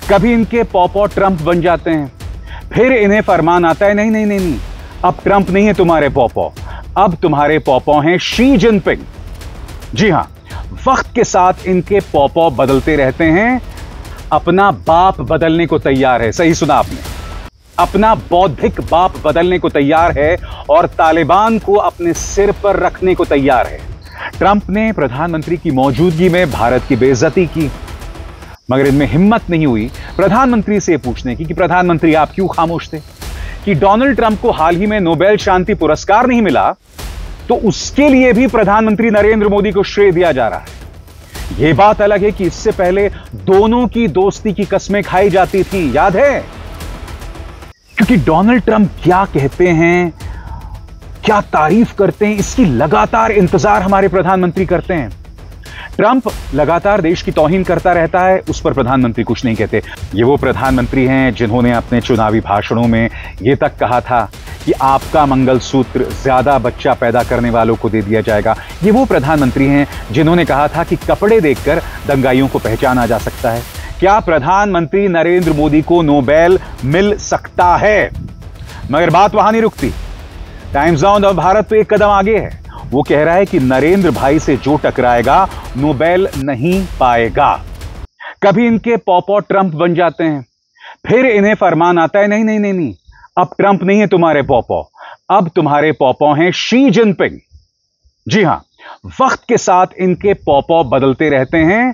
कभी इनके पॉपो ट्रंप बन जाते हैं, फिर इन्हें फरमान आता है नहीं नहीं नहीं नहीं, अब ट्रंप नहीं है तुम्हारे पॉपो, अब तुम्हारे पॉपो हैं शी जिनपिंग। जी हां, वक्त के साथ इनके पॉपो बदलते रहते हैं, अपना बाप बदलने को तैयार है। सही सुना आपने, अपना बौद्धिक बाप बदलने को तैयार है और तालिबान को अपने सिर पर रखने को तैयार है। ट्रंप ने प्रधानमंत्री की मौजूदगी में भारत की बेइज्जती की, मगर इनमें हिम्मत नहीं हुई प्रधानमंत्री से पूछने की कि प्रधानमंत्री आप क्यों खामोश थे, कि डोनाल्ड ट्रंप को हाल ही में नोबेल शांति पुरस्कार नहीं मिला तो उसके लिए भी प्रधानमंत्री नरेंद्र मोदी को श्रेय दिया जा रहा है। यह बात अलग है कि इससे पहले दोनों की दोस्ती की कस्में खाई जाती थी, याद है? क्योंकि डोनाल्ड ट्रंप क्या कहते हैं, क्या तारीफ करते हैं, इसकी लगातार इंतजार हमारे प्रधानमंत्री करते हैं। ट्रंप लगातार देश की तौहीन करता रहता है, उस पर प्रधानमंत्री कुछ नहीं कहते। ये वो प्रधानमंत्री हैं जिन्होंने अपने चुनावी भाषणों में यह तक कहा था कि आपका मंगलसूत्र ज्यादा बच्चा पैदा करने वालों को दे दिया जाएगा। ये वो प्रधानमंत्री हैं जिन्होंने कहा था कि कपड़े देखकर दंगाइयों को पहचाना जा सकता है। क्या प्रधानमंत्री नरेंद्र मोदी को नोबेल मिल सकता है? मगर बात वहां नहीं रुकती। टाइम्स नाउ और भारत तो एक कदम आगे है। वो कह रहा है कि नरेंद्र भाई से जो टकराएगा नोबेल नहीं पाएगा। कभी इनके पॉपो ट्रंप बन जाते हैं, फिर इन्हें फरमान आता है नहीं नहीं नहीं नहीं, अब ट्रंप नहीं है तुम्हारे पॉपो, अब तुम्हारे पॉपो हैं शी जिनपिंग। जी हां, वक्त के साथ इनके पॉपो बदलते रहते हैं,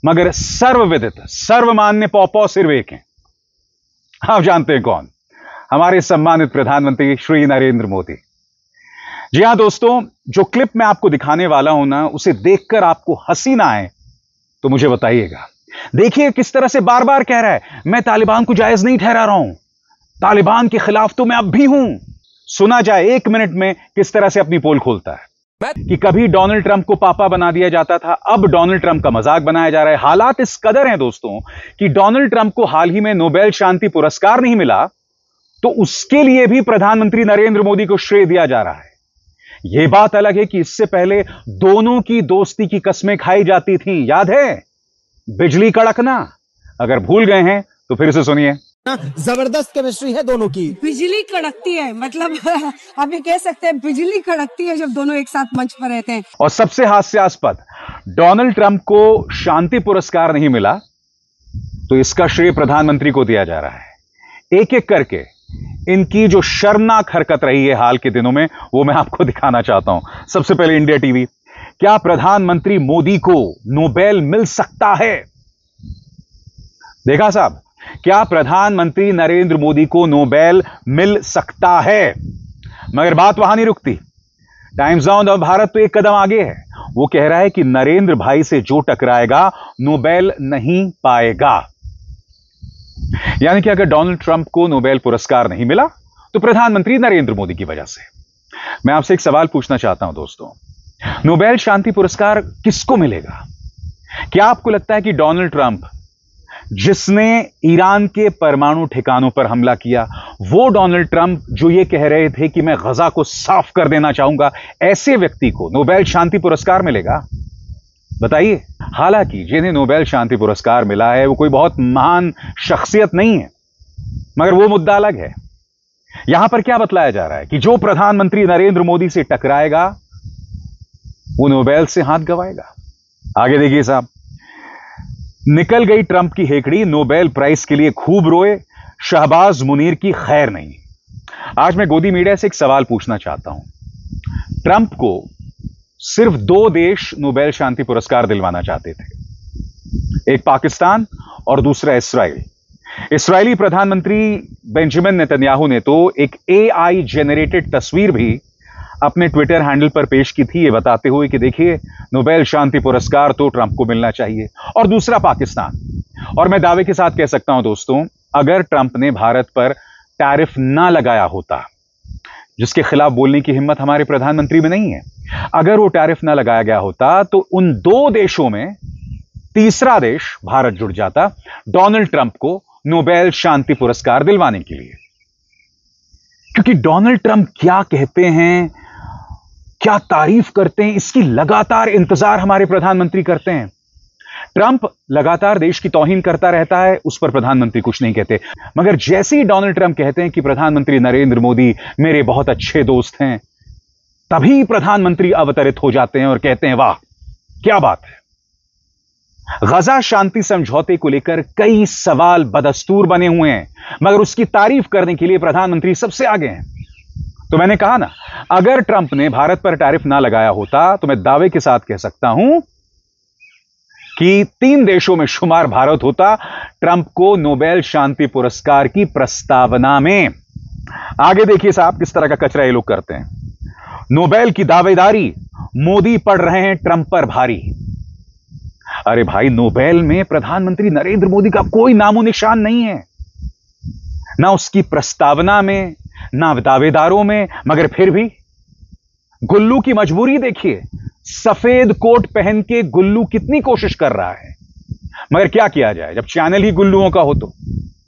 मगर सर्वविदित सर्वमान्य पॉपो सिर्फ एक हैं। आप जानते हैं कौन? हमारे सम्मानित प्रधानमंत्री श्री नरेंद्र मोदी। जी हां दोस्तों, जो क्लिप मैं आपको दिखाने वाला हूं ना, उसे देखकर आपको हंसी ना आए तो मुझे बताइएगा। देखिए किस तरह से बार बार कह रहा है मैं तालिबान को जायज नहीं ठहरा रहा हूं, तालिबान के खिलाफ तो मैं अब भी हूं। सुना जाए 1 मिनट में किस तरह से अपनी पोल खोलता है कि कभी डोनाल्ड ट्रंप को पापा बना दिया जाता था, अब डोनाल्ड ट्रंप का मजाक बनाया जा रहा है। हालात इस कदर हैं दोस्तों कि डोनाल्ड ट्रंप को हाल ही में नोबेल शांति पुरस्कार नहीं मिला तो उसके लिए भी प्रधानमंत्री नरेंद्र मोदी को श्रेय दिया जा रहा है। यह बात अलग है कि इससे पहले दोनों की दोस्ती की कस्में खाई जाती थी, याद है? बिजली कड़कना। अगर भूल गए हैं तो फिर से सुनिए। जबरदस्त केमिस्ट्री है दोनों की। बिजली कड़कती है, मतलब आप ये कह सकते हैं बिजली कड़कती है जब दोनों एक साथ मंच पर रहते हैं। और सबसे हास्यास्पद, डोनाल्ड ट्रंप को शांति पुरस्कार नहीं मिला तो इसका श्रेय प्रधानमंत्री को दिया जा रहा है। एक एक करके इनकी जो शर्मनाक हरकत रही है हाल के दिनों में, वो मैं आपको दिखाना चाहता हूं। सबसे पहले इंडिया टीवी, क्या प्रधानमंत्री मोदी को नोबेल मिल सकता है? देखा साहब, क्या प्रधानमंत्री नरेंद्र मोदी को नोबेल मिल सकता है? मगर बात वहां नहीं रुकती। टाइम्स नाउ और भारत तो एक कदम आगे है। वो कह रहा है कि नरेंद्र भाई से जो टकराएगा नोबेल नहीं पाएगा। यानी कि अगर डोनाल्ड ट्रंप को नोबेल पुरस्कार नहीं मिला तो प्रधानमंत्री नरेंद्र मोदी की वजह से। मैं आपसे एक सवाल पूछना चाहता हूं दोस्तों, नोबेल शांति पुरस्कार किसको मिलेगा? क्या आपको लगता है कि डोनाल्ड ट्रंप, जिसने ईरान के परमाणु ठिकानों पर हमला किया, वो डोनाल्ड ट्रंप जो ये कह रहे थे कि मैं गजा को साफ कर देना चाहूंगा, ऐसे व्यक्ति को नोबेल शांति पुरस्कार मिलेगा? बताइए। हालांकि जिन्हें नोबेल शांति पुरस्कार मिला है वो कोई बहुत महान शख्सियत नहीं है, मगर वो मुद्दा अलग है। यहां पर क्या बतलाया जा रहा है कि जो प्रधानमंत्री नरेंद्र मोदी से टकराएगा वो नोबेल से हाथ गंवाएगा। आगे देखिए साहब, निकल गई ट्रंप की हेकड़ी, नोबेल प्राइज के लिए खूब रोए, शहबाज मुनीर की खैर नहीं। आज मैं गोदी मीडिया से एक सवाल पूछना चाहता हूं। ट्रंप को सिर्फ 2 देश नोबेल शांति पुरस्कार दिलवाना चाहते थे, एक पाकिस्तान और दूसरा इस्राइल। इस्राइली प्रधानमंत्री बेंजामिन नेतन्याहू ने तो एक AI जेनरेटेड तस्वीर भी अपने ट्विटर हैंडल पर पेश की थी, ये बताते हुए कि देखिए नोबेल शांति पुरस्कार तो ट्रंप को मिलना चाहिए। और दूसरा पाकिस्तान। और मैं दावे के साथ कह सकता हूं दोस्तों, अगर ट्रंप ने भारत पर टैरिफ ना लगाया होता, जिसके खिलाफ बोलने की हिम्मत हमारे प्रधानमंत्री में नहीं है, अगर वो टैरिफ ना लगाया गया होता तो उन 2 देशों में तीसरा देश भारत जुड़ जाता डोनाल्ड ट्रंप को नोबेल शांति पुरस्कार दिलवाने के लिए। क्योंकि डोनाल्ड ट्रंप क्या कहते हैं, क्या तारीफ करते हैं, इसकी लगातार इंतजार हमारे प्रधानमंत्री करते हैं। ट्रंप लगातार देश की तौहीन करता रहता है, उस पर प्रधानमंत्री कुछ नहीं कहते। मगर जैसे ही डोनाल्ड ट्रंप कहते हैं कि प्रधानमंत्री नरेंद्र मोदी मेरे बहुत अच्छे दोस्त हैं, तभी प्रधानमंत्री अवतरित हो जाते हैं और कहते हैं वाह क्या बात है। गजा शांति समझौते को लेकर कई सवाल बदस्तूर बने हुए हैं, मगर उसकी तारीफ करने के लिए प्रधानमंत्री सबसे आगे हैं। तो मैंने कहा ना, अगर ट्रंप ने भारत पर टैरिफ ना लगाया होता तो मैं दावे के साथ कह सकता हूं कि 3 देशों में शुमार भारत होता ट्रंप को नोबेल शांति पुरस्कार की प्रस्तावना में। आगे देखिए साहब किस तरह का कचरा ये लोग करते हैं। नोबेल की दावेदारी, मोदी पड़ रहे हैं ट्रंप पर भारी। अरे भाई, नोबेल में प्रधानमंत्री नरेंद्र मोदी का कोई नामो निशान नहीं है, ना उसकी प्रस्तावना में, ना दावेदारों में। मगर फिर भी गुल्लू की मजबूरी देखिए, सफेद कोट पहन के गुल्लू कितनी कोशिश कर रहा है, मगर क्या किया जाए जब चैनल ही गुल्लुओं का हो। तो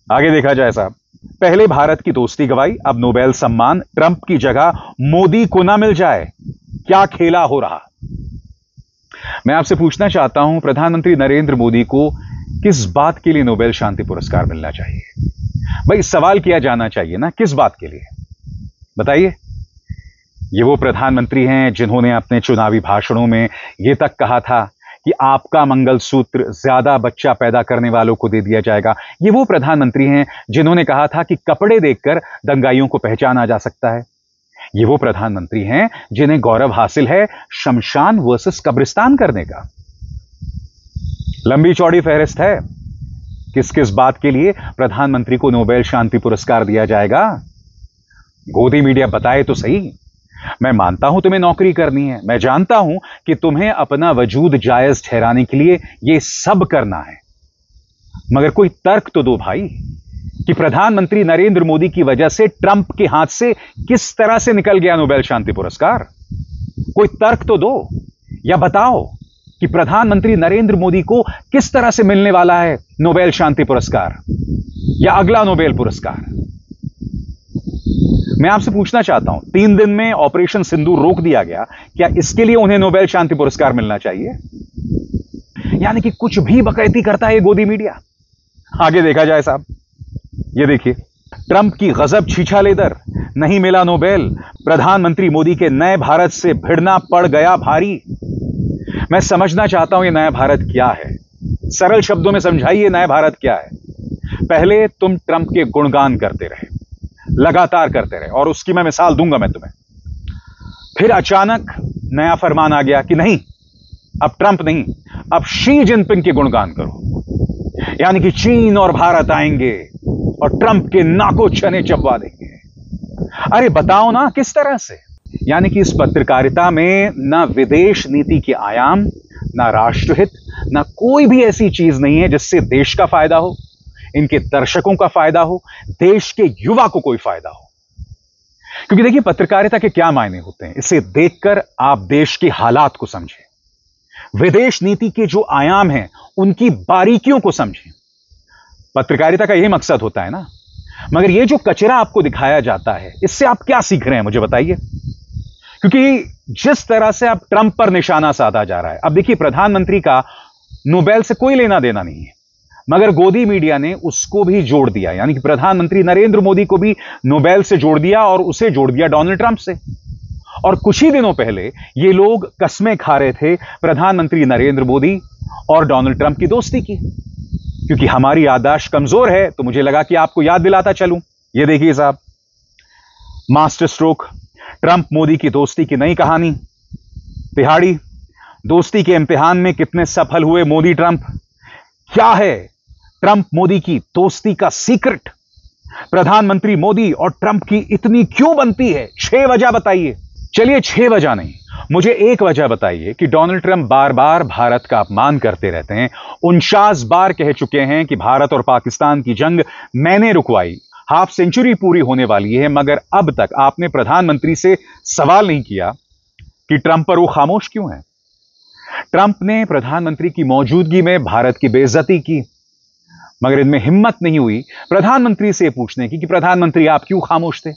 आगे देखा जाए साहब, पहले भारत की दोस्ती गवाई, अब नोबेल सम्मान ट्रंप की जगह मोदी को ना मिल जाए, क्या खेला हो रहा। मैं आपसे पूछना चाहता हूं, प्रधानमंत्री नरेंद्र मोदी को किस बात के लिए नोबेल शांति पुरस्कार मिलना चाहिए? भाई सवाल किया जाना चाहिए ना, किस बात के लिए बताइए। ये वो प्रधानमंत्री हैं जिन्होंने अपने चुनावी भाषणों में यह तक कहा था कि आपका मंगलसूत्र ज्यादा बच्चा पैदा करने वालों को दे दिया जाएगा। ये वो प्रधानमंत्री हैं जिन्होंने कहा था कि कपड़े देखकर दंगाइयों को पहचाना जा सकता है। ये वो प्रधानमंत्री हैं जिन्हें गौरव हासिल है शमशान वर्सेस कब्रिस्तान करने का। लंबी चौड़ी फहरिस्त है किस किस बात के लिए प्रधानमंत्री को नोबेल शांति पुरस्कार दिया जाएगा। गोदी मीडिया बताए तो सही। मैं मानता हूं तुम्हें नौकरी करनी है, मैं जानता हूं कि तुम्हें अपना वजूद जायज ठहराने के लिए यह सब करना है, मगर कोई तर्क तो दो भाई कि प्रधानमंत्री नरेंद्र मोदी की वजह से ट्रंप के हाथ से किस तरह से निकल गया नोबेल शांति पुरस्कार। कोई तर्क तो दो, या बताओ कि प्रधानमंत्री नरेंद्र मोदी को किस तरह से मिलने वाला है नोबेल शांति पुरस्कार या अगला नोबेल पुरस्कार। मैं आपसे पूछना चाहता हूं, 3 दिन में ऑपरेशन सिंदूर रोक दिया गया, क्या इसके लिए उन्हें नोबेल शांति पुरस्कार मिलना चाहिए? यानी कि कुछ भी बकैती करता है ये गोदी मीडिया। आगे देखा जाए साहब, ये देखिए, ट्रंप की गजब छीछालेदर, नहीं मिला नोबेल, प्रधानमंत्री मोदी के नए भारत से भिड़ना पड़ गया भारी। मैं समझना चाहता हूं ये नया भारत क्या है, सरल शब्दों में समझाइए नया भारत क्या है। पहले तुम ट्रंप के गुणगान करते रहे, लगातार करते रहे, और उसकी मैं मिसाल दूंगा मैं तुम्हें। फिर अचानक नया फरमान आ गया कि नहीं, अब ट्रंप नहीं, अब शी जिनपिंग के गुणगान करो, यानी कि चीन और भारत आएंगे और ट्रंप के नाको चने चबवा देंगे। अरे बताओ ना किस तरह से। यानी कि इस पत्रकारिता में ना विदेश नीति के आयाम, ना राष्ट्रहित, ना कोई भी ऐसी चीज नहीं है जिससे देश का फायदा हो, इनके दर्शकों का फायदा हो, देश के युवा को कोई फायदा हो। क्योंकि देखिए, पत्रकारिता के क्या मायने होते हैं, इसे देखकर आप देश के हालात को समझें, विदेश नीति के जो आयाम हैं उनकी बारीकियों को समझें। पत्रकारिता का यही मकसद होता है ना। मगर ये जो कचरा आपको दिखाया जाता है, इससे आप क्या सीख रहे हैं मुझे बताइए। क्योंकि जिस तरह से अब ट्रंप पर निशाना साधा जा रहा है, अब देखिए, प्रधानमंत्री का नोबेल से कोई लेना देना नहीं है, मगर गोदी मीडिया ने उसको भी जोड़ दिया, यानी कि प्रधानमंत्री नरेंद्र मोदी को भी नोबेल से जोड़ दिया और उसे जोड़ दिया डोनाल्ड ट्रंप से। और कुछ ही दिनों पहले ये लोग कस्में खा रहे थे प्रधानमंत्री नरेंद्र मोदी और डोनाल्ड ट्रंप की दोस्ती की। क्योंकि हमारी याददाश्त कमजोर है तो मुझे लगा कि आपको याद दिलाता चलूं। ये देखिए साहब, मास्टर स्ट्रोक, ट्रंप मोदी की दोस्ती की नई कहानी। तिहाड़ी दोस्ती के इम्तिहान में कितने सफल हुए मोदी ट्रंप। क्या है ट्रंप मोदी की दोस्ती का सीक्रेट? प्रधानमंत्री मोदी और ट्रंप की इतनी क्यों बनती है? 6 वजह बताइए। चलिए 6 वजह नहीं, मुझे एक वजह बताइए कि डोनाल्ड ट्रंप बार बार भारत का अपमान करते रहते हैं। 49 बार कह चुके हैं कि भारत और पाकिस्तान की जंग मैंने रुकवाई, हाफ सेंचुरी पूरी होने वाली है, मगर अब तक आपने प्रधानमंत्री से सवाल नहीं किया कि ट्रंप पर वो खामोश क्यों है। ट्रंप ने प्रधानमंत्री की मौजूदगी में भारत की बेइज्जती की, मगर इनमें हिम्मत नहीं हुई प्रधानमंत्री से पूछने की कि प्रधानमंत्री आप क्यों खामोश थे।